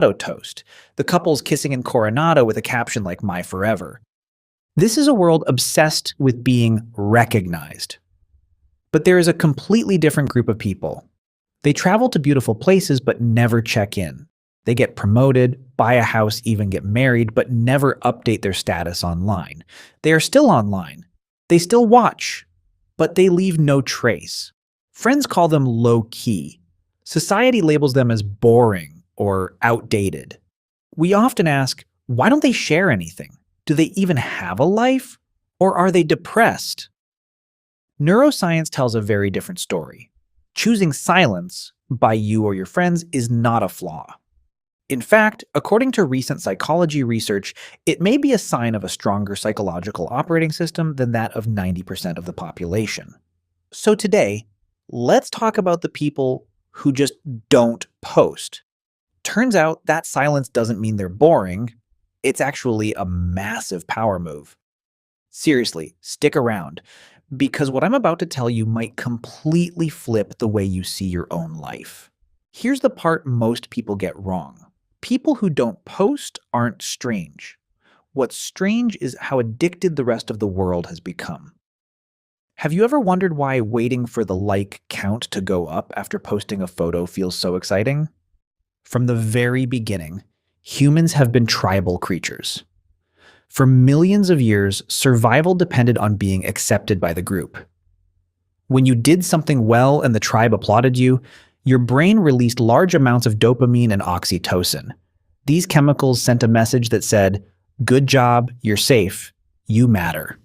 toast, the couples kissing in Coronado with a caption like "My Forever." This is a world obsessed with being recognized. But there is a completely different group of people. They travel to beautiful places but never check in. They get promoted, buy a house, even get married, but never update their status online. They are still online. They still watch, but they leave no trace. Friends call them low-key. Society labels them as boring or outdated. We often ask, why don't they share anything? Do they even have a life? Or are they depressed? Neuroscience tells a very different story. Choosing silence by you or your friends is not a flaw. In fact, according to recent psychology research, it may be a sign of a stronger psychological operating system than that of 90% of the population. So today, let's talk about the people who just don't post. Turns out that silence doesn't mean they're boring. It's actually a massive power move. Seriously, stick around, because what I'm about to tell you might completely flip the way you see your own life. Here's the part most people get wrong. People who don't post aren't strange. What's strange is how addicted the rest of the world has become. Have you ever wondered why waiting for the like count to go up after posting a photo feels so exciting? From the very beginning, humans have been tribal creatures. For millions of years, survival depended on being accepted by the group. When you did something well and the tribe applauded you, your brain released large amounts of dopamine and oxytocin. These chemicals sent a message that said, "Good job, you're safe, you matter."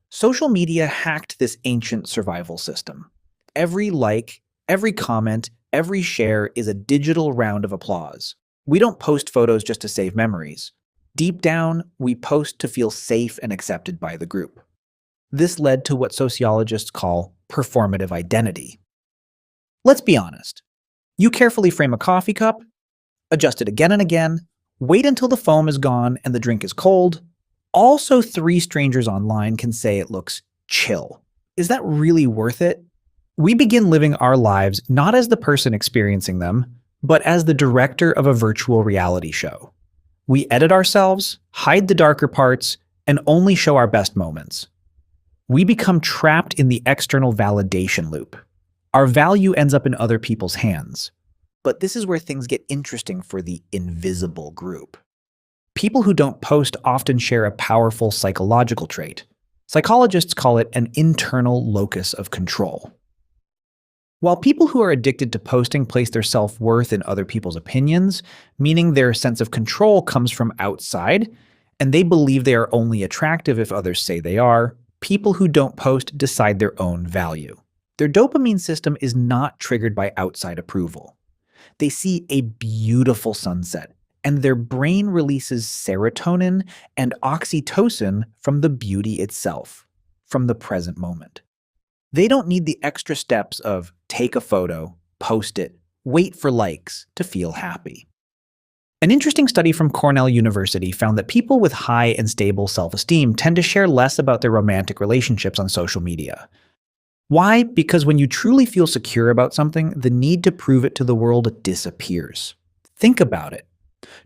Social media hacked this ancient survival system. Every like, every comment, every share is a digital round of applause. We don't post photos just to save memories. Deep down, we post to feel safe and accepted by the group. This led to what sociologists call performative identity. Let's be honest. You carefully frame a coffee cup, adjust it again and again, wait until the foam is gone and the drink is cold. Also, 3 strangers online can say it looks chill. Is that really worth it? We begin living our lives not as the person experiencing them, but as the director of a virtual reality show. We edit ourselves, hide the darker parts, and only show our best moments. We become trapped in the external validation loop. Our value ends up in other people's hands. But this is where things get interesting for the invisible group. People who don't post often share a powerful psychological trait. Psychologists call it an internal locus of control. While people who are addicted to posting place their self-worth in other people's opinions, meaning their sense of control comes from outside, and they believe they are only attractive if others say they are, people who don't post decide their own value. Their dopamine system is not triggered by outside approval. They see a beautiful sunset, and their brain releases serotonin and oxytocin from the beauty itself, from the present moment. They don't need the extra steps of take a photo, post it, wait for likes to feel happy. An interesting study from Cornell University found that people with high and stable self-esteem tend to share less about their romantic relationships on social media. Why? Because when you truly feel secure about something, the need to prove it to the world disappears. Think about it.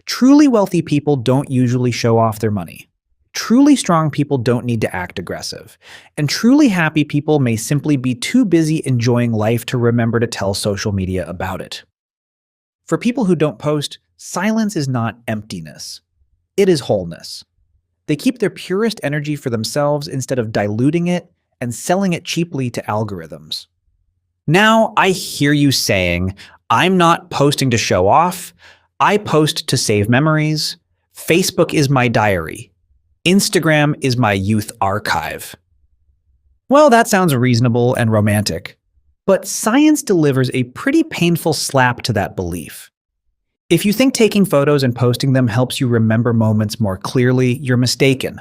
Truly wealthy people don't usually show off their money. Truly strong people don't need to act aggressive. And truly happy people may simply be too busy enjoying life to remember to tell social media about it. For people who don't post, silence is not emptiness. It is wholeness. They keep their purest energy for themselves instead of diluting it and selling it cheaply to algorithms. Now, I hear you saying, I'm not posting to show off. I post to save memories. Facebook is my diary. Instagram is my youth archive. Well, that sounds reasonable and romantic, but science delivers a pretty painful slap to that belief. If you think taking photos and posting them helps you remember moments more clearly, you're mistaken.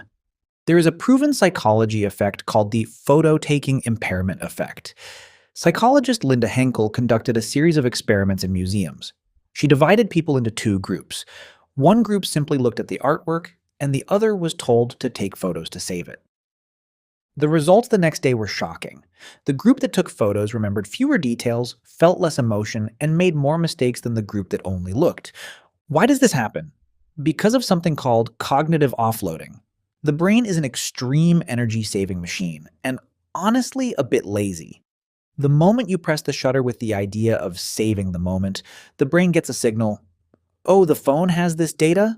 There is a proven psychology effect called the photo-taking impairment effect. Psychologist Linda Henkel conducted a series of experiments in museums. She divided people into 2 groups. One group simply looked at the artwork, and the other was told to take photos to save it. The results the next day were shocking. The group that took photos remembered fewer details, felt less emotion, and made more mistakes than the group that only looked. Why does this happen? Because of something called cognitive offloading. The brain is an extreme energy-saving machine, and honestly a bit lazy. The moment you press the shutter with the idea of saving the moment, the brain gets a signal, oh, the phone has this data?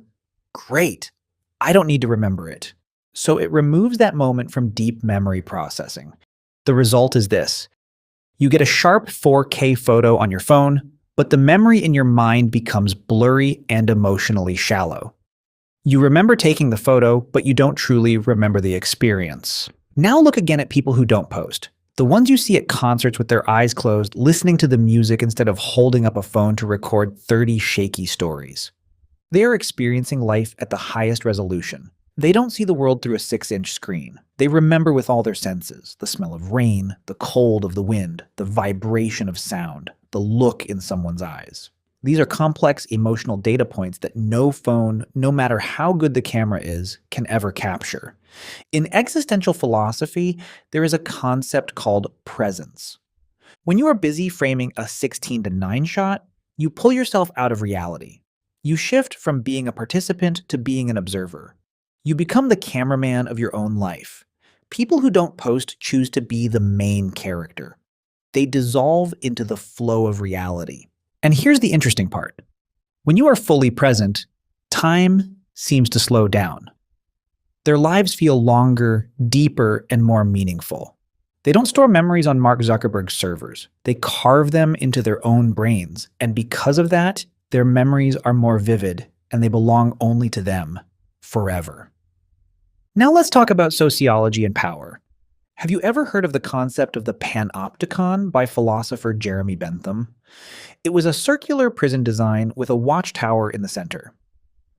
Great. I don't need to remember it. So it removes that moment from deep memory processing. The result is this. You get a sharp 4K photo on your phone, but the memory in your mind becomes blurry and emotionally shallow. You remember taking the photo, but you don't truly remember the experience. Now look again at people who don't post. The ones you see at concerts with their eyes closed, listening to the music instead of holding up a phone to record 30 shaky stories. They are experiencing life at the highest resolution. They don't see the world through a 6-inch screen. They remember with all their senses, the smell of rain, the cold of the wind, the vibration of sound, the look in someone's eyes. These are complex emotional data points that no phone, no matter how good the camera is, can ever capture. In existential philosophy, there is a concept called presence. When you are busy framing a 16:9 shot, you pull yourself out of reality. You shift from being a participant to being an observer. You become the cameraman of your own life. People who don't post choose to be the main character. They dissolve into the flow of reality. And here's the interesting part. When you are fully present, time seems to slow down. Their lives feel longer, deeper, and more meaningful. They don't store memories on Mark Zuckerberg's servers. They carve them into their own brains, and because of that, their memories are more vivid, and they belong only to them, forever. Now let's talk about sociology and power. Have you ever heard of the concept of the panopticon by philosopher Jeremy Bentham? It was a circular prison design with a watchtower in the center.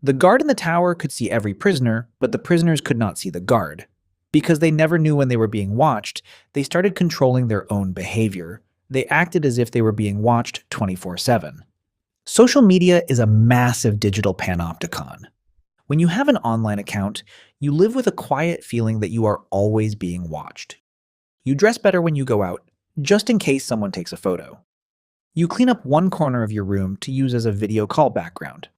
The guard in the tower could see every prisoner, but the prisoners could not see the guard. Because they never knew when they were being watched, they started controlling their own behavior. They acted as if they were being watched 24/7. Social media is a massive digital panopticon. When you have an online account, you live with a quiet feeling that you are always being watched. You dress better when you go out, just in case someone takes a photo. You clean up one corner of your room to use as a video call background.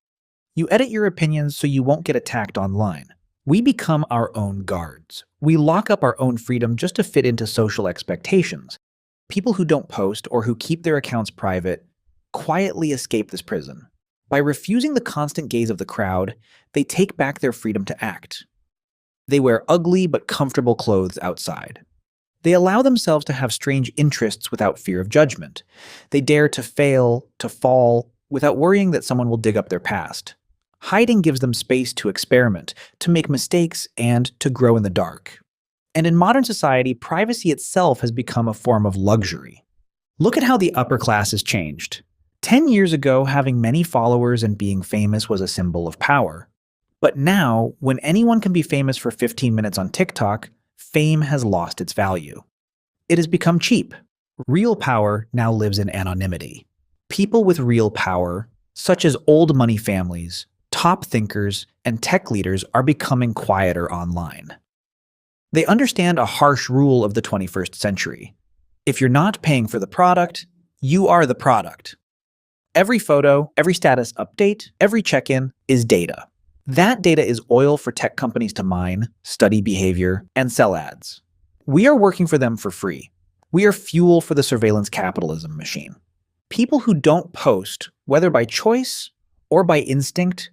You edit your opinions so you won't get attacked online. We become our own guards. We lock up our own freedom just to fit into social expectations. People who don't post or who keep their accounts private quietly escape this prison. By refusing the constant gaze of the crowd, they take back their freedom to act. They wear ugly but comfortable clothes outside. They allow themselves to have strange interests without fear of judgment. They dare to fail, to fall, without worrying that someone will dig up their past. Hiding gives them space to experiment, to make mistakes, and to grow in the dark. And in modern society, privacy itself has become a form of luxury. Look at how the upper class has changed. 10 years ago, having many followers and being famous was a symbol of power. But now, when anyone can be famous for 15 minutes on TikTok, fame has lost its value. It has become cheap. Real power now lives in anonymity. People with real power, such as old money families, top thinkers, and tech leaders, are becoming quieter online. They understand a harsh rule of the 21st century. If you're not paying for the product, you are the product. Every photo, every status update, every check-in is data. That data is oil for tech companies to mine, study behavior, and sell ads. We are working for them for free. We are fuel for the surveillance capitalism machine. People who don't post, whether by choice or by instinct,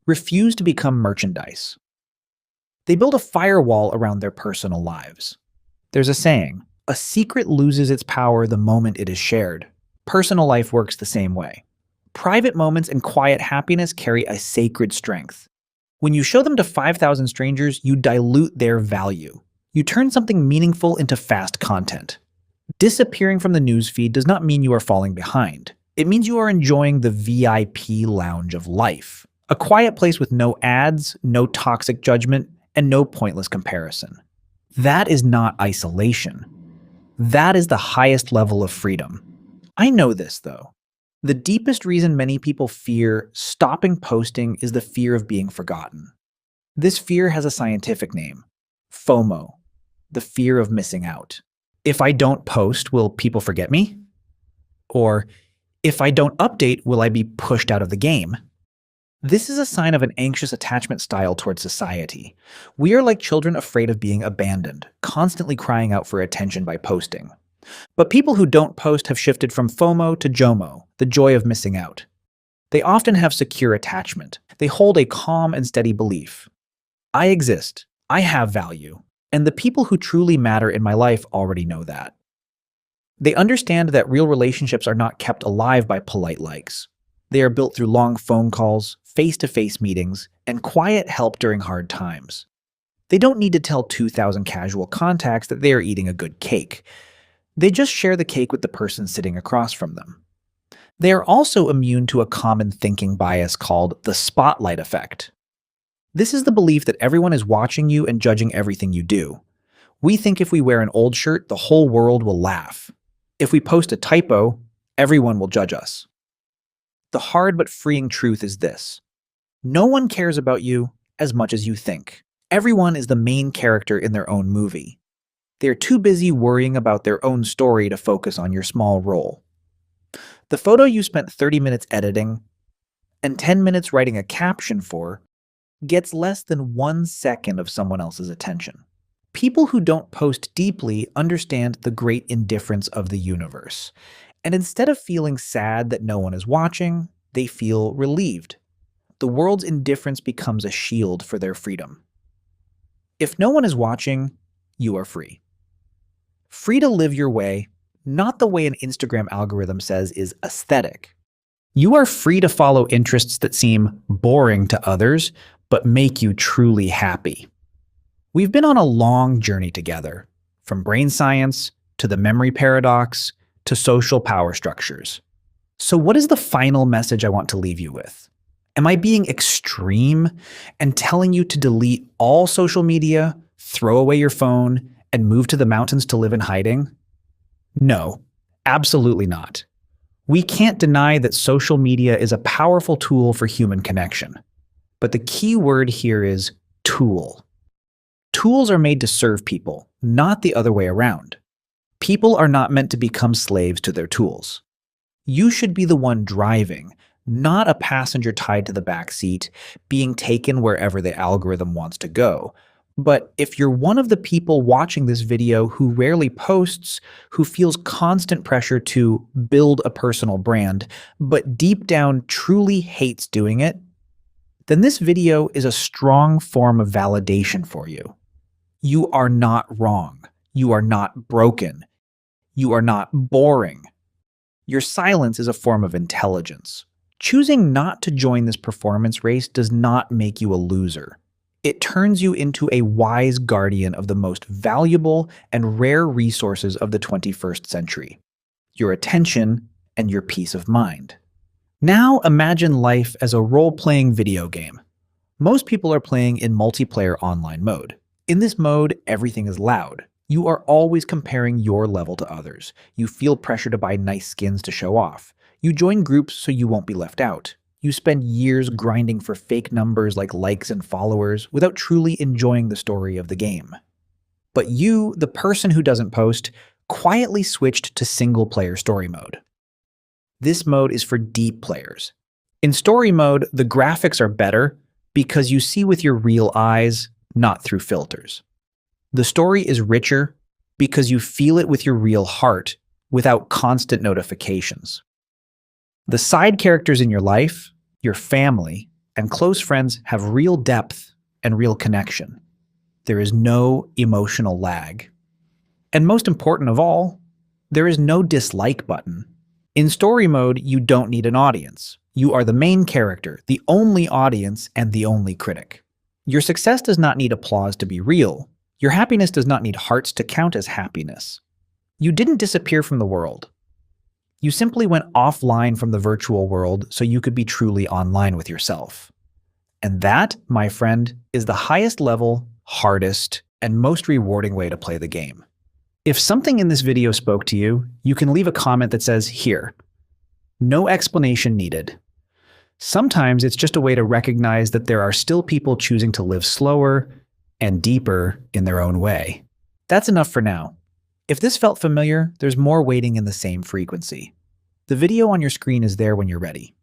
refuse to become merchandise. They build a firewall around their personal lives. There's a saying, a secret loses its power the moment it is shared. Personal life works the same way. Private moments and quiet happiness carry a sacred strength. When you show them to 5,000 strangers, you dilute their value. You turn something meaningful into fast content. Disappearing from the newsfeed does not mean you are falling behind. It means you are enjoying the VIP lounge of life. A quiet place with no ads, no toxic judgment, and no pointless comparison. That is not isolation. That is the highest level of freedom. I know this, though. The deepest reason many people fear stopping posting is the fear of being forgotten. This fear has a scientific name, FOMO, the fear of missing out. If I don't post, will people forget me? Or, if I don't update, will I be pushed out of the game? This is a sign of an anxious attachment style towards society. We are like children afraid of being abandoned, constantly crying out for attention by posting. But people who don't post have shifted from FOMO to JOMO, the joy of missing out. They often have secure attachment. They hold a calm and steady belief. I exist. I have value. And the people who truly matter in my life already know that. They understand that real relationships are not kept alive by polite likes. They are built through long phone calls, face-to-face meetings, and quiet help during hard times. They don't need to tell 2,000 casual contacts that they are eating a good cake. They just share the cake with the person sitting across from them. They are also immune to a common thinking bias called the spotlight effect. This is the belief that everyone is watching you and judging everything you do. We think if we wear an old shirt, the whole world will laugh. If we post a typo, everyone will judge us. The hard but freeing truth is this. No one cares about you as much as you think. Everyone is the main character in their own movie. They are too busy worrying about their own story to focus on your small role. The photo you spent 30 minutes editing and 10 minutes writing a caption for gets less than 1 second of someone else's attention. People who don't post deeply understand the great indifference of the universe. And instead of feeling sad that no one is watching, they feel relieved. The world's indifference becomes a shield for their freedom. If no one is watching, you are free. Free to live your way, not the way an Instagram algorithm says is aesthetic. You are free to follow interests that seem boring to others, but make you truly happy. We've been on a long journey together, from brain science to the memory paradox to social power structures. So what is the final message I want to leave you with? Am I being extreme and telling you to delete all social media, throw away your phone, and move to the mountains to live in hiding? No, absolutely not. We can't deny that social media is a powerful tool for human connection. But the key word here is tool. Tools are made to serve people, not the other way around. People are not meant to become slaves to their tools. You should be the one driving, not a passenger tied to the back seat, being taken wherever the algorithm wants to go. But if you're one of the people watching this video who rarely posts, who feels constant pressure to build a personal brand, but deep down truly hates doing it, then this video is a strong form of validation for you. You are not wrong. You are not broken. You are not boring. Your silence is a form of intelligence. Choosing not to join this performance race does not make you a loser. It turns you into a wise guardian of the most valuable and rare resources of the 21st century, your attention and your peace of mind. Now imagine life as a role-playing video game. Most people are playing in multiplayer online mode. In this mode, everything is loud. You are always comparing your level to others. You feel pressure to buy nice skins to show off. You join groups so you won't be left out. You spend years grinding for fake numbers like likes and followers without truly enjoying the story of the game. But you, the person who doesn't post, quietly switched to single-player story mode. This mode is for deep players. In story mode, the graphics are better because you see with your real eyes, not through filters. The story is richer because you feel it with your real heart without constant notifications. The side characters in your life, your family, and close friends have real depth and real connection. There is no emotional lag. And most important of all, there is no dislike button. In story mode, you don't need an audience. You are the main character, the only audience, and the only critic. Your success does not need applause to be real. Your happiness does not need hearts to count as happiness. You didn't disappear from the world. You simply went offline from the virtual world so you could be truly online with yourself. And that, my friend, is the highest level, hardest, and most rewarding way to play the game. If something in this video spoke to you, you can leave a comment that says, "Here." No explanation needed. Sometimes it's just a way to recognize that there are still people choosing to live slower and deeper in their own way. That's enough for now. If this felt familiar, there's more waiting in the same frequency. The video on your screen is there when you're ready.